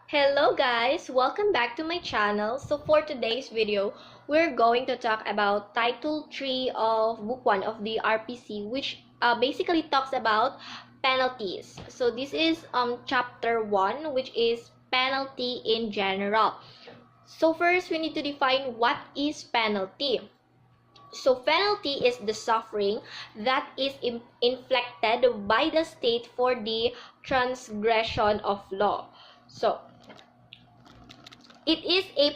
Hello guys! Welcome back to my channel. So for today's video, we're going to talk about Title 3 of Book 1 of the RPC, which basically talks about penalties. So this is Chapter 1, which is penalty in general. So first, we need to define what is penalty. So penalty is the suffering that is inflicted by the state for the transgression of law. So it is a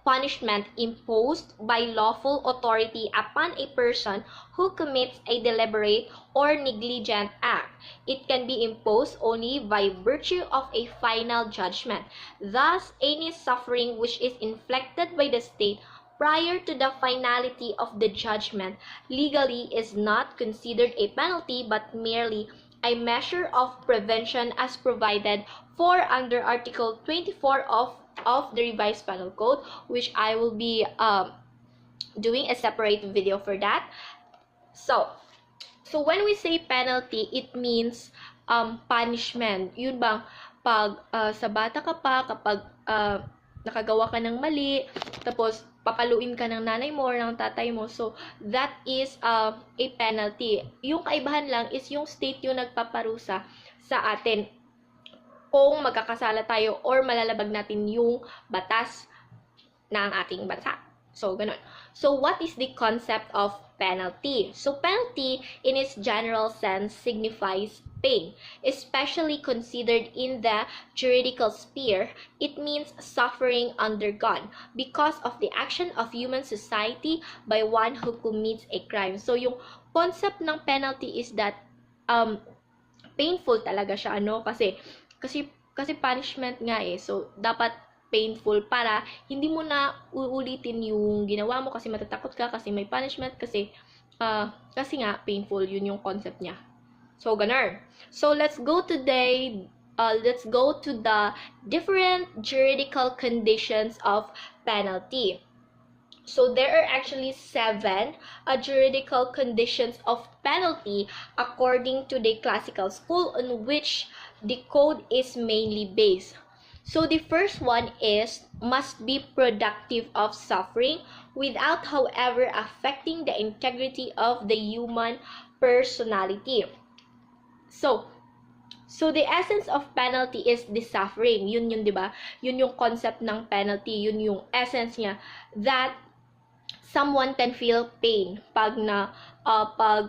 punishment imposed by lawful authority upon a person who commits a deliberate or negligent act. It can be imposed only by virtue of a final judgment. Thus, any suffering which is inflicted by the state prior to the finality of the judgment legally is not considered a penalty but merely a measure of prevention as provided for under Article 24 of the Revised Penal Code, which I will be doing a separate video for that. So when we say penalty, it means punishment. Yun bang pag sa bata ka pa, kapag nakagawa ka ng mali, tapos papaluin ka ng nanay mo or ng tatay mo. So, that is a penalty. Yung kaibahan lang is yung state yung nagpaparusa sa atin kung magkakasala tayo or malalabag natin yung batas ng ating bansa. So, ganun. So, what is the concept of penalty? So, penalty in its general sense signifies pain, especially considered in the juridical sphere. It means suffering undergone because of the action of human society by one who commits a crime. So, yung concept ng penalty is that painful talaga siya, kasi punishment nga eh. So, dapat painful para hindi mo na uulitin yung ginawa mo kasi matatakot ka, kasi may punishment, kasi nga painful, yun yung concept niya. So, ganun. So, let's go to the different juridical conditions of penalty. So, there are actually 7 juridical conditions of penalty according to the classical school on which the code is mainly based. So, the first one is must be productive of suffering without, however, affecting the integrity of the human personality. So the essence of penalty is the suffering. Yun, di ba? Yun yung concept ng penalty. Yun yung essence niya. That someone can feel pain pag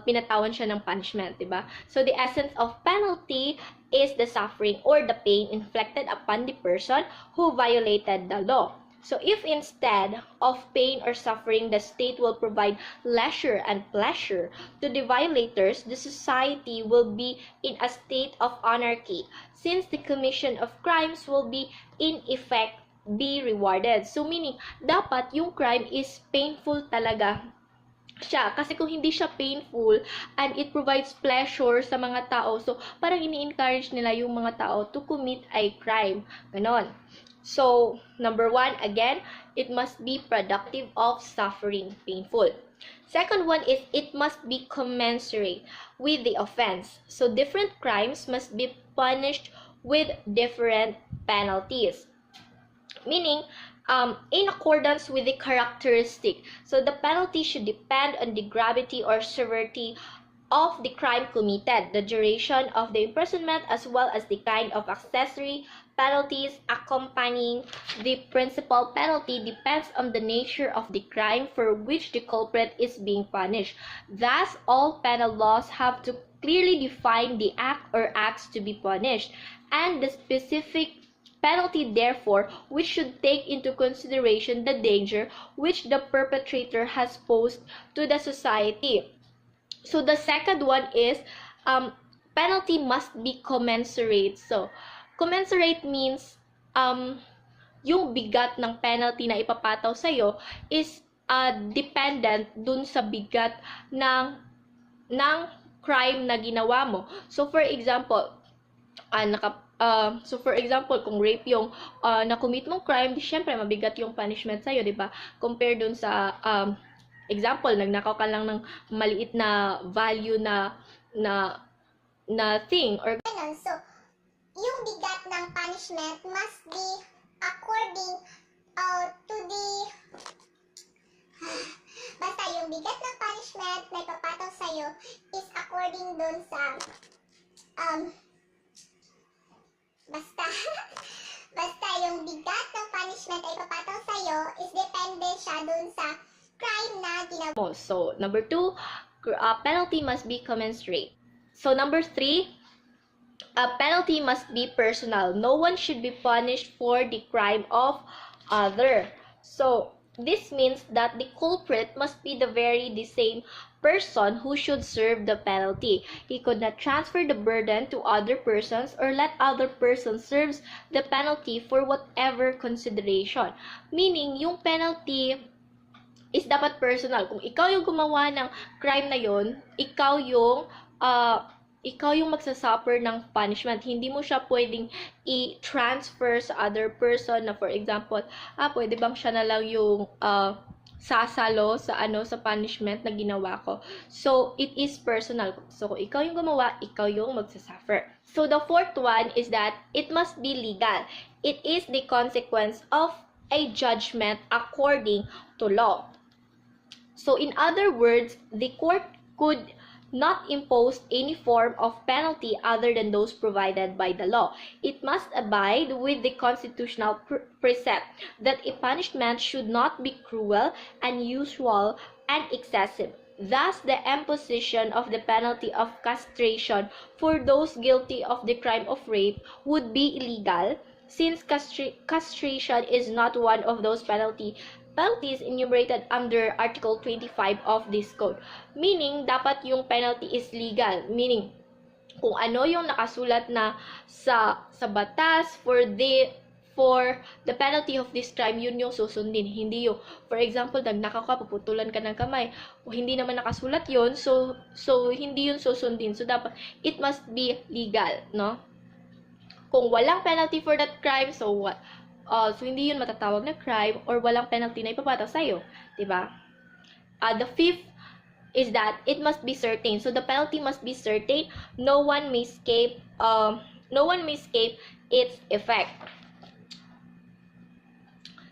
pinatawan siya ng punishment, di ba? So, the essence of penalty is the suffering or the pain inflicted upon the person who violated the law. So, if instead of pain or suffering, the state will provide leisure and pleasure to the violators, the society will be in a state of anarchy, since the commission of crimes will be, in effect, be rewarded. So, meaning, dapat yung crime is painful talaga siya. Kasi kung hindi siya painful and it provides pleasure sa mga tao, so parang ini-encourage nila yung mga tao to commit a crime. Ganon. So, number 1, again, it must be productive of suffering, painful. Second one is it must be commensurate with the offense. So, different crimes must be punished with different penalties. Meaning, in accordance with the characteristic. So, the penalty should depend on the gravity or severity of the crime committed, the duration of the imprisonment, as well as the kind of accessory penalties accompanying the principal penalty depends on the nature of the crime for which the culprit is being punished. Thus, all penal laws have to clearly define the act or acts to be punished, and the specific penalty, therefore, which should take into consideration the danger which the perpetrator has posed to the society. So, the second one is penalty must be commensurate. So, commensurate means yung bigat ng penalty na ipapataw sa'yo is dependent dun sa bigat ng crime na ginawa mo. So, for example, kung rape yung na-commit mong crime, di syempre mabigat yung punishment sa'yo, di ba? Compare dun sa example, nagnakaw ka lang ng maliit na value na thing or So, yung bigat na ng punishment must be according to the basta yung bigat ng punishment na ipapataw sa'yo is according dun sa basta basta yung bigat ng punishment na ipapataw sa'yo is depende siya dun sa crime na ginawa. So, number 2, penalty must be commensurate. So, number 3, a penalty must be personal. No one should be punished for the crime of other. So, this means that the culprit must be the same person who should serve the penalty. He could not transfer the burden to other persons or let other persons serve the penalty for whatever consideration. Meaning, yung penalty is dapat personal. Kung ikaw yung gumawa ng crime na yon, ikaw yung magsasuffer ng punishment. Hindi mo siya pwedeng i-transfer sa other person na, for example, pwede bang siya na lang yung sasalo sa punishment na ginawa ko. So, it is personal. So, kung ikaw yung gumawa, ikaw yung magsasuffer. So, the fourth one is that it must be legal. It is the consequence of a judgment according to law. So, in other words, the court could not impose any form of penalty other than those provided by the law. It must abide with the constitutional precept that a punishment should not be cruel, unusual, and excessive. Thus, the imposition of the penalty of castration for those guilty of the crime of rape would be illegal, since castration is not one of those penalties enumerated under Article 25 of this code. Meaning, dapat yung penalty is legal. Meaning, kung ano yung nakasulat na sa batas for the penalty of this crime, yun yung susundin. Hindi yung, for example, nagnakaw ka, puputulan ka ng kamay. O hindi naman nakasulat yun, so hindi yun susundin. So, dapat, it must be legal, no? Kung walang penalty for that crime, so what? So, hindi yun matatawag na crime or walang penalty na ipapataw sa'yo. Diba? The fifth is that it must be certain. So, the penalty must be certain. No one may escape its effect.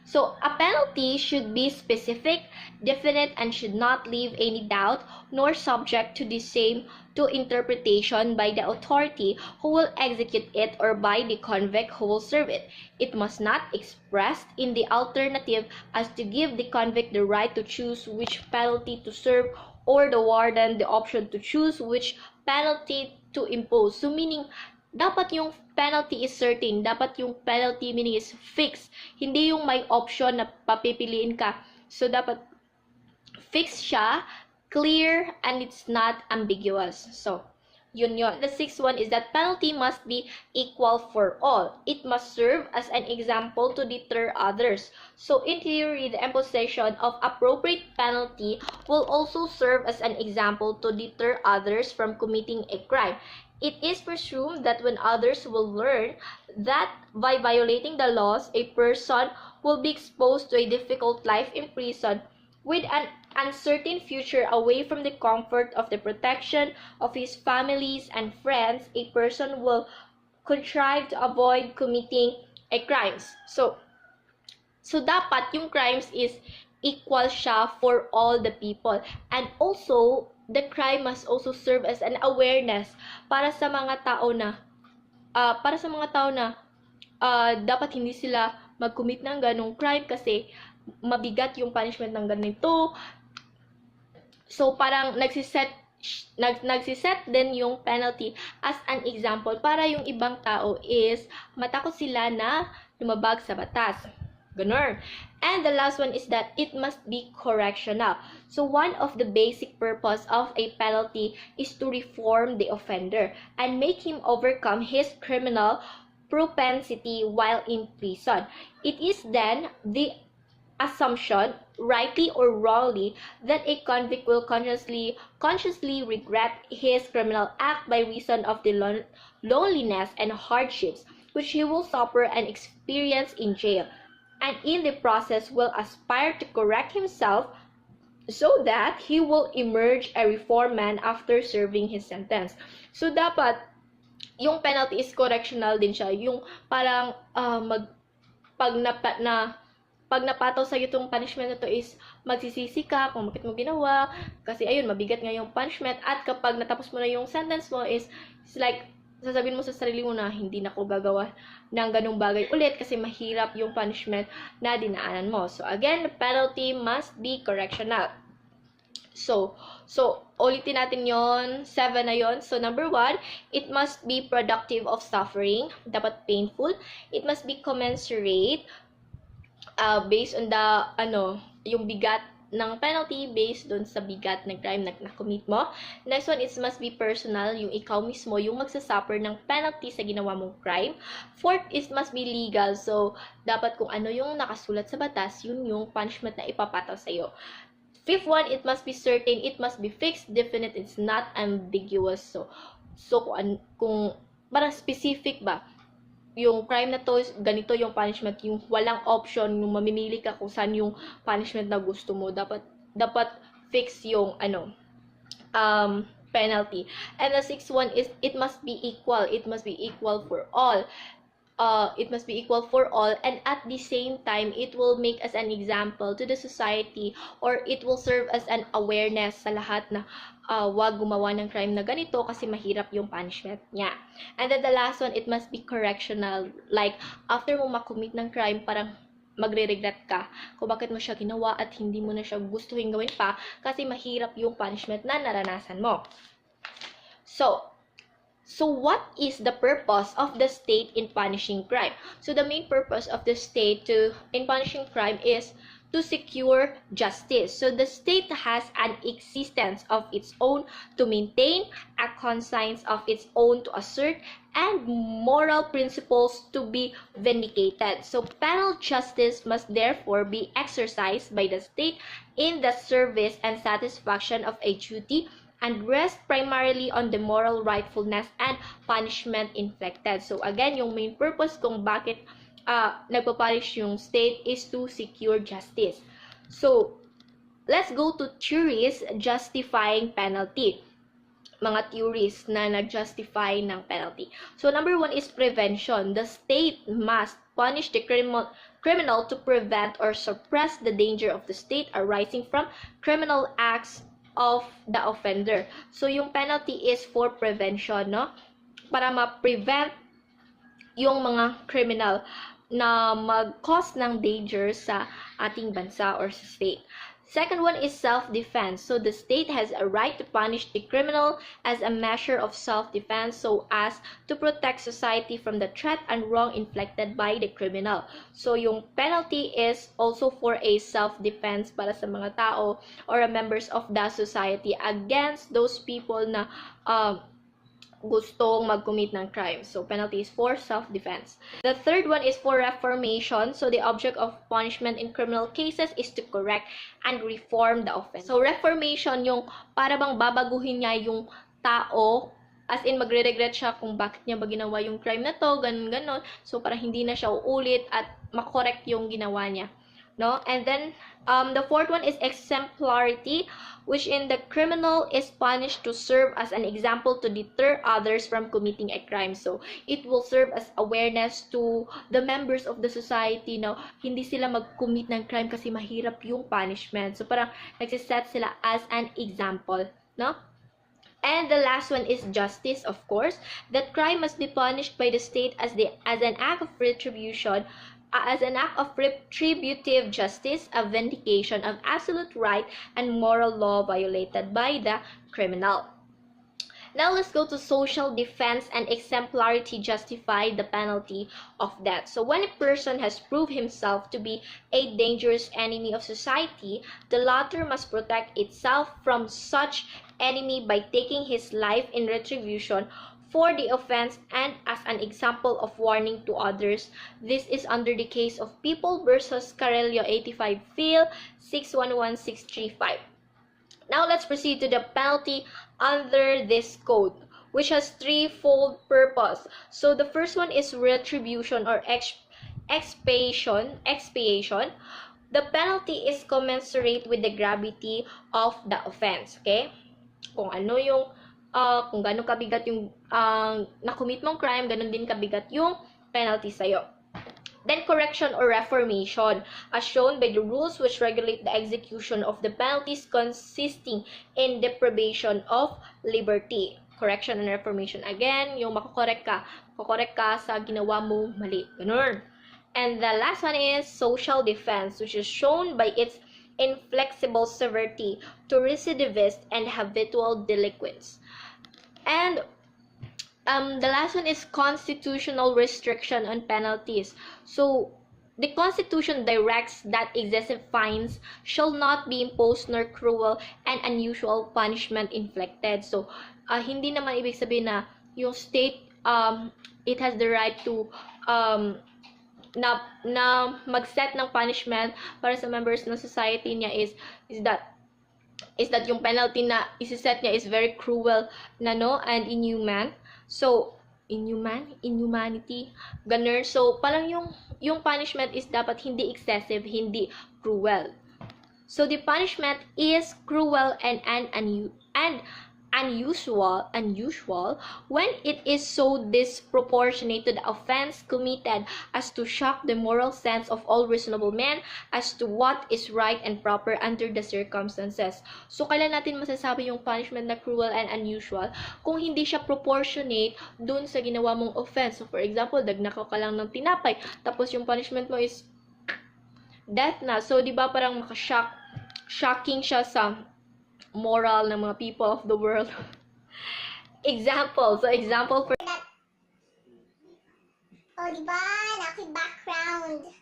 So, a penalty should be specific, definite, and should not leave any doubt nor subject to the same to interpretation by the authority who will execute it or by the convict who will serve it. It must not express in the alternative as to give the convict the right to choose which penalty to serve or the warden the option to choose which penalty to impose. So meaning, dapat yung penalty is certain. Dapat yung penalty meaning is fixed. Hindi yung may option na papipiliin ka. So dapat fixed siya, clear, and it's not ambiguous. So, yun. The sixth one is that penalty must be equal for all. It must serve as an example to deter others. So, in theory, the imposition of appropriate penalty will also serve as an example to deter others from committing a crime. It is presumed that when others will learn that by violating the laws, a person will be exposed to a difficult life in prison with an uncertain future away from the comfort of the protection of his families and friends, a person will contrive to avoid committing a crimes. So dapat yung crimes is equal siya for all the people. And also, the crime must also serve as an awareness para sa mga tao na dapat hindi sila mag-commit ng ganong crime kasi mabigat yung punishment ng ganito. So, parang nagsiset din yung penalty as an example para yung ibang tao is matakot sila na lumabag sa batas. Ganon. And the last one is that it must be correctional. So, one of the basic purpose of a penalty is to reform the offender and make him overcome his criminal propensity while in prison. It is then the assumption, rightly or wrongly, that a convict will consciously regret his criminal act by reason of the loneliness and hardships which he will suffer and experience in jail, and in the process will aspire to correct himself so that he will emerge a reformed man after serving his sentence. So dapat yung penalty is correctional din siya. Yung parang pag napataw sa itong punishment na to is magsisisi ka kung bakit mo ginawa kasi ayun mabigat nga yung punishment, at kapag natapos mo na yung sentence mo is like sasabihin mo sa sarili mo na hindi na ko gagawa ng ganung bagay ulit kasi mahirap yung punishment na dinaanan mo. So again, the penalty must be correctional. So ulitin natin yon, 7 na yon. So number 1, it must be productive of suffering, dapat painful. It must be commensurate, based on the yung bigat ng penalty based doon sa bigat ng crime na na-commit mo. Next one, it must be personal, yung ikaw mismo yung magsasuffer ng penalty sa ginawa mong crime. Fourth, it must be legal, so dapat kung ano yung nakasulat sa batas, yun yung punishment na ipapataw sa'yo. Fifth one, it must be certain, it must be fixed, definite, it's not ambiguous. So kung parang specific ba, yung crime na to, ganito yung punishment, yung walang option, yung mamimili ka kung saan yung punishment na gusto mo, dapat fix yung penalty. And the sixth one is it must be equal for all. It must be equal for all, and at the same time it will make us an example to the society, or it will serve as an awareness sa lahat na wag gumawa ng crime na ganito kasi mahirap yung punishment niya. And then the last one, it must be correctional, like after mo makommit ng crime, parang magre-regret ka kung bakit mo siya ginawa at hindi mo na siya gustuhin gawin pa kasi mahirap yung punishment na naranasan mo. So what is the purpose of the state in punishing crime? So the main purpose of the state in punishing crime is to secure justice. So the state has an existence of its own to maintain, a conscience of its own to assert, and moral principles to be vindicated. So penal justice must therefore be exercised by the state in the service and satisfaction of a duty, and rest primarily on the moral rightfulness and punishment inflicted. So again, yung main purpose kung bakit nagpapunish yung state is to secure justice. So let's go to theories justifying penalty. Mga theories na nag-justify ng penalty. So number 1 is prevention. The state must punish the criminal to prevent or suppress the danger of the state arising from criminal acts of the offender. So yung penalty is for prevention, no? Para ma-prevent yung mga criminal na mag-cause ng danger sa ating bansa or sa state. Second one is self-defense. So the state has a right to punish the criminal as a measure of self-defense so as to protect society from the threat and wrong inflicted by the criminal. So yung penalty is also for a self-defense para sa mga tao or members of the society against those people na gustong mag-commit ng crime. So, penalty is for self-defense. The third one is for reformation. So, the object of punishment in criminal cases is to correct and reform the offense. So, reformation, yung para bang babaguhin niya yung tao, as in magre-regret siya kung bakit niya ba ginawa yung crime na to, ganun. So, para hindi na siya uulit at makorek yung ginawa niya. No? And then, the fourth one is exemplarity, which in the criminal is punished to serve as an example to deter others from committing a crime. So, it will serve as awareness to the members of the society na hindi sila mag-commit ng crime kasi mahirap yung punishment. So, parang nagsiset sila as an example. No? And the last one is justice, of course. That crime must be punished by the state as an act of retribution, as an act of retributive justice, a vindication of absolute right and moral law violated by the criminal. Now let's go to social defense and exemplarity justify the penalty of death. So when a person has proved himself to be a dangerous enemy of society, the latter must protect itself from such enemy by taking his life in retribution for the offense and as an example of warning to others. This is under the case of People versus Carillo 85 Phil 611635. Now let's proceed to the penalty under this code, which has threefold purpose. So the first one is retribution or expiation. The penalty is commensurate with the gravity of the offense. Okay? Kung gaano kabigat yung na-commit mong crime, ganun din kabigat yung penalty sa'yo. Then, correction or reformation, as shown by the rules which regulate the execution of the penalties consisting in deprivation of liberty. Correction and reformation. Again, yung makokorek ka sa ginawa mo mali. Ganun. And the last one is social defense, which is shown by its inflexible severity to recidivists and habitual delinquents. And the last one is constitutional restriction on penalties. So, the Constitution directs that excessive fines shall not be imposed nor cruel and unusual punishment inflicted. So, hindi naman ibig sabihin na yung state, it has the right to na mag-set ng punishment para sa members ng society niya is that yung penalty na isi-set niya is very cruel na and inhuman. So, inhumanity, ganun. So, parang yung punishment is dapat hindi excessive, hindi cruel. So, the punishment is cruel and unusual when it is so disproportionate to the offense committed as to shock the moral sense of all reasonable men as to what is right and proper under the circumstances. So, kailan natin masasabi yung punishment na cruel and unusual kung hindi siya proportionate dun sa ginawa mong offense. So, for example, dagnakaw ka lang ng tinapay, tapos yung punishment mo is death na. So, di ba parang shocking siya sa moral ng mga people of the world. Example. So, example for that. Oh, diba? Laki background.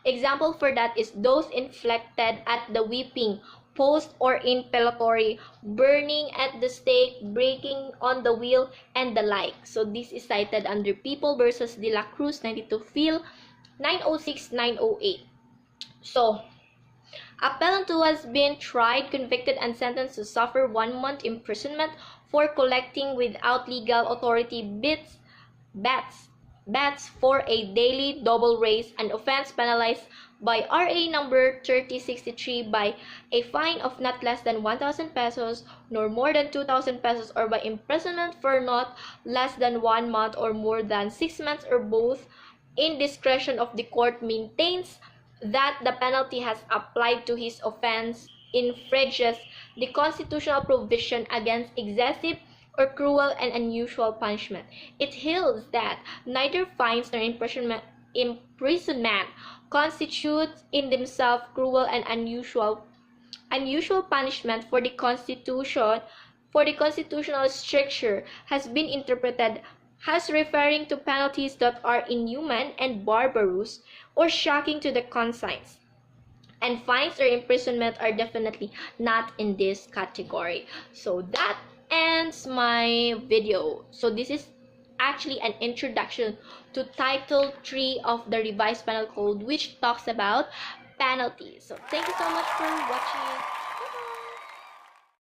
Example for that is those inflicted at the whipping post or impellatory, burning at the stake, breaking on the wheel, and the like. So, this is cited under People versus De La Cruz, 92 Phil, 906-908. So, appellant who has been tried, convicted, and sentenced to suffer 1 month imprisonment for collecting without legal authority bets for a daily double race, an offense penalized by RA number 3063 by a fine of not less than 1,000 pesos nor more than 2,000 pesos, or by imprisonment for not less than 1 month or more than 6 months, or both, in discretion of the court, maintains that the penalty has applied to his offense infringes the constitutional provision against excessive or cruel and unusual punishment. It holds that neither fines nor imprisonment constitutes in themselves cruel and unusual punishment, for the constitutional stricture has been interpreted as referring to penalties that are inhuman and barbarous or shocking to the conscience. And fines or imprisonment are definitely not in this category. So that ends my video. So this is actually an introduction to Title 3 of the Revised Penal Code, which talks about penalties. So thank you so much for watching.